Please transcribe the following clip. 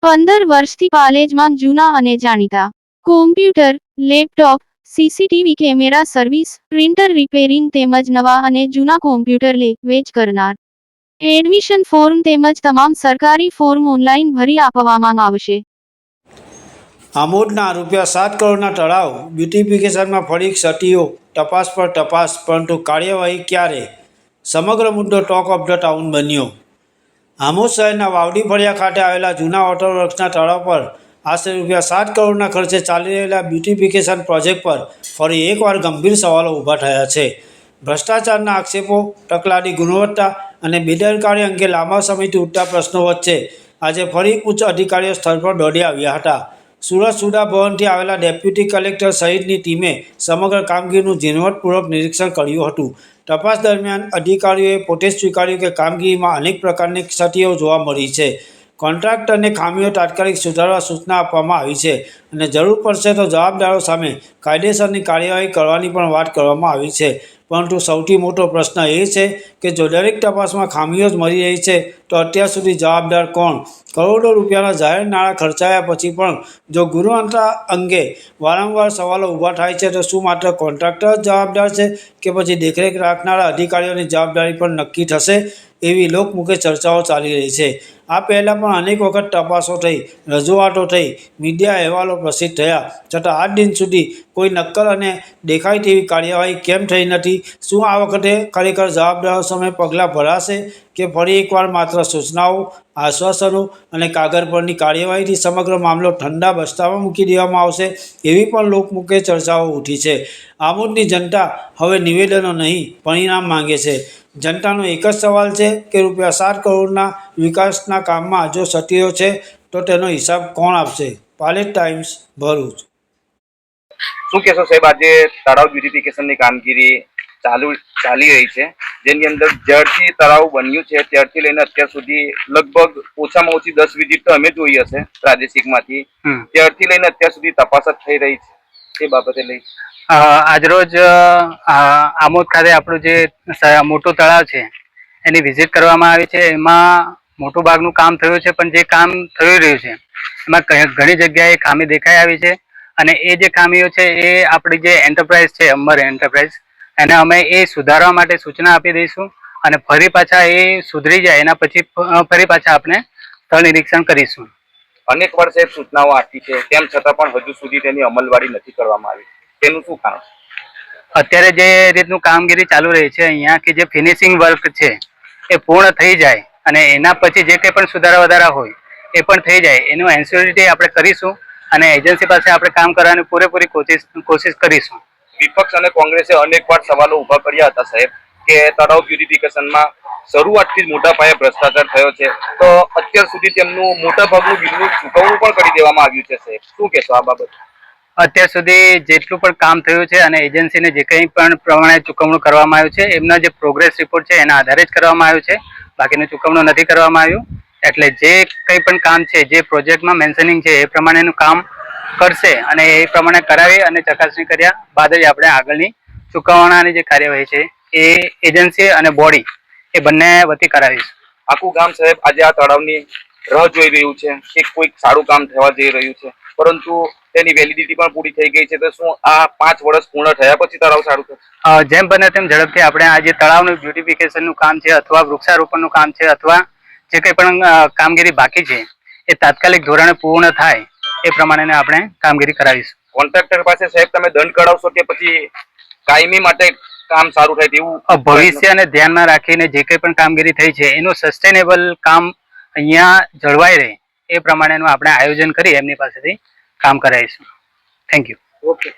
15 વર્ષથી પાલેજમાં જૂના અને જાણીતા computer, laptop, CCTV camera service, printer repairing તેમજ નવા અને જૂના કોમ્પ્યુટર લે વેચ કરનાર. એડમિશન ફોર્મ તેમજ તમામ સરકારી ફોર્મ ઓનલાઈન ભરી આપવામાં આવશે. આમોદના ₹7 કરોડના તળાવ બ્યુટિફિકેશનમાં ફરી સટીઓ તપાસ પર તપાસ, પરંતુ કાર્યવાહી ક્યારે? સમગ્ર મુદ્દો ટોક ઓફ ધ ટાઉન બન્યો. આમોદ શહેરના વાવડી ફળિયા ખાતે આવેલા જૂના વોટરવર્ક્સના તળાવ પર આશરે ₹7 કરોડના ખર્ચે ચાલી રહેલા બ્યુટિફિકેશન પ્રોજેક્ટ પર ફરી એકવાર ગંભીર સવાલો ઊભા થયા છે. ભ્રષ્ટાચારના આક્ષેપો, તકલાદી ગુણવત્તા અને બેદરકારી અંગે લાંબા સમયથી ઉઠતા પ્રશ્નો વચ્ચે આજે ફરી ઉચ્ચ અધિકારીઓ સ્થળ પર દોડી આવ્યા હતા. સુરત સુધા ભવનથી આવેલા ડેપ્યુટી કલેક્ટર સહિતની ટીમે સમગ્ર કામગીરીનું ઝીણવટપૂર્વક નિરીક્ષણ કર્યું હતું. તપાસ દરમિયાન અધિકારીઓએ પોતે જ સ્વીકાર્યું કે કામગીરીમાં અનેક પ્રકારની ક્ષતિઓ જોવા મળી છે. કોન્ટ્રાક્ટરને ખામીઓ તાત્કાલિક સુધારવા સૂચના આપવામાં આવી છે અને જરૂર પડશે તો જવાબદારો સામે કાયદેસરની કાર્યવાહી કરવાની પણ વાત કરવામાં આવી છે. પરંતુ સૌથી મોટો પ્રશ્ન એ છે કે જો દરેક તપાસમાં ખામીઓ જ મળી રહી છે તો અત્યાર સુધી જવાબદાર કોણ? કરોડો રૂપિયાના જાહેર નાણાં ખર્ચાયા પછી પણ જો ગુણવત્તા અંગે વારંવાર સવાલો ઊભા થાય છે તો શું માત્ર કોન્ટ્રાક્ટર જ જવાબદાર છે કે પછી દેખરેખ રાખનારા અધિકારીઓની જવાબદારી પણ નક્કી થશે? એવી લોકમુખે ચર્ચાઓ ચાલી રહી છે. આ પહેલાં પણ અનેક વખત તપાસો થઈ, રજૂઆતો થઈ, મીડિયા અહેવાલો પ્રસિદ્ધ થયા, છતાં આજ દિન સુધી કોઈ નક્કર અને દેખાય તેવી કાર્યવાહી કેમ થઈ નથી? શું આ વખતે ખરેખર જવાબદારો સામે પગલાં ભરાશે કે ફરી એકવાર માત્ર સૂચનાઓ, આશ્વાસનો અને કાગળ પરની કાર્યવાહીથી સમગ્ર મામલો ઠંડા બસ્તામાં મૂકી દેવામાં આવશે? એવી પણ લોકમુખે ચર્ચાઓ ઉઠી છે. આમોદની જનતા હવે નિવેદનો નહીં, પરિણામ માંગે છે. જનતાનો એક જ સવાલ છે કે ₹7 કરોડના વિકાસના કામમાં જો ક્ષતિઓ છે તો તેનો હિસાબ કોણ આપશે? પાલેજ ટાઈમ્સ, ભરૂચ. શું કહેશો સાહેબ, આજે તળાવ બ્યુટિફિકેશનની કામગીરી ચાલી રહી છે, જેની અંદર જ્યારથી તળાવ બન્યું છે ત્યારથી લઈને અત્યાર સુધી લગભગ ઓછામાં ઓછી 10 વિઝિટ તો અમે જોઈ હશે પ્રાદેશિકમાંથી. ત્યારથી લઈને અત્યાર સુધી તપાસ જ થઈ રહી છે. એ બાબતે લઈ આજરોજ આમોદ ખાતે આપણું જે મોટું તળાવ છે એની વિઝિટ કરવામાં આવી છે. એમાં મોટું ભાગનું કામ થયું છે, પણ જે કામ થઈ રહ્યું છે એમાં ઘણી જગ્યાએ ખામી દેખાઈ આવી છે. અને એ જે ખામીઓ છે એ આપણી જે એન્ટરપ્રાઇઝ છે, અંબર એન્ટરપ્રાઇઝ, એને અમે એ સુધારવા માટે સૂચના આપી દઈશું અને ફરી પાછા એ સુધરી જાય એના પછી ફરી પાછા આપણે સ્થળ નિરીક્ષણ કરીશું. અનેક વાર સાહેબ સૂચનાઓ આપી છે, તેમ છતાં પણ હજુ સુધી તેની અમલવારી નથી કરવામાં આવી. તેનું શું કારણ? અત્યારે જે રીતનું કામગીરી ચાલુ રહી છે અહીંયા, કે જે ફિનિશિંગ વર્ક છે એ પૂર્ણ થઈ જાય અને એના પછી જે કંઈ પણ સુધારા વધારા હોય એ પણ થઈ જાય, એનું એન્શ્યોરિટી આપણે કરીશું અને એજન્સી પાસે આપણે કામ કરવાની પૂરેપૂરી કોશિશ કરીશું. વિપક્ષ અને કોંગ્રેસે અનેક વાર સવાલો ઉભા કર્યા હતા સાહેબ કે તળાવ બ્યુટિફિકેશનમાં શરૂઆતથી જ મોટા પાયે ભ્રષ્ટાચાર થયો છે, તો અત્યાર સુધી તેમનું મોટા ભાગનું બિલનું ચૂકવણું પણ કરી દેવામાં આવ્યું છે સાહેબ. શું કહેશો આ બાબત? અત્યાર સુધી જેટલું પણ કામ થયું છે અને એજન્સીને જે કંઈ પણ પ્રમાણે ચૂકવણું કરવામાં આવ્યું છે એમના જે પ્રોગ્રેસ રિપોર્ટ છે એના આધારે જ કરવામાં આવ્યું છે, બાકીનું ચૂકવણું નથી કરવામાં આવ્યું. એટલે જે કંઈ પણ કામ છે, જે પ્રોજેક્ટમાં મેન્શનિંગ છે એ પ્રમાણેનું કામ કરશે અને એ પ્રમાણે કરાવી અને ચકાસણી કર્યા બાદ જ આપણે આગળની ચૂકવણાની જે કાર્યવાહી છે એ એજન્સી અને બોડી એ બંને વતી કરાવીશું. આખું ગામ સાહેબ આજે આ તળાવની રાહ જોઈ રહ્યું છે કે કોઈક સારું કામ થવા જઈ રહ્યું છે, પરંતુ તેની વેલિડિટી પણ પૂરી થઈ ગઈ છે. તો શું આ 5 વર્ષ પૂર્ણ થયા પછી તળાવ સારું થશે? જેમ બને તેમ ઝડપથી આપણે આ જે તળાવનું બ્યુટિફિકેશનનું કામ છે અથવા વૃક્ષારોપણનું કામ છે અથવા જે કંઈ પણ કામગીરી બાકી છે એ તાત્કાલિક ધોરણે પૂર્ણ થાય એ પ્રમાણે આપણે કામગીરી કરાવીશું. કોન્ટ્રાક્ટર પાસે સાહેબ તમે દંડ કઢાવશો કે પછી કાયમી માટે કામ સારું થાય તેવું? ભવિષ્યને ધ્યાનમાં રાખીને જે કંઈ પણ કામગીરી થઈ છે એનું સસ્ટેનેબલ કામ અહીંયા જળવાઈ રહે એ પ્રમાણેનું આપણે આયોજન કરી એમની પાસેથી કામ કરાવીશું. Thank you. ઓકે.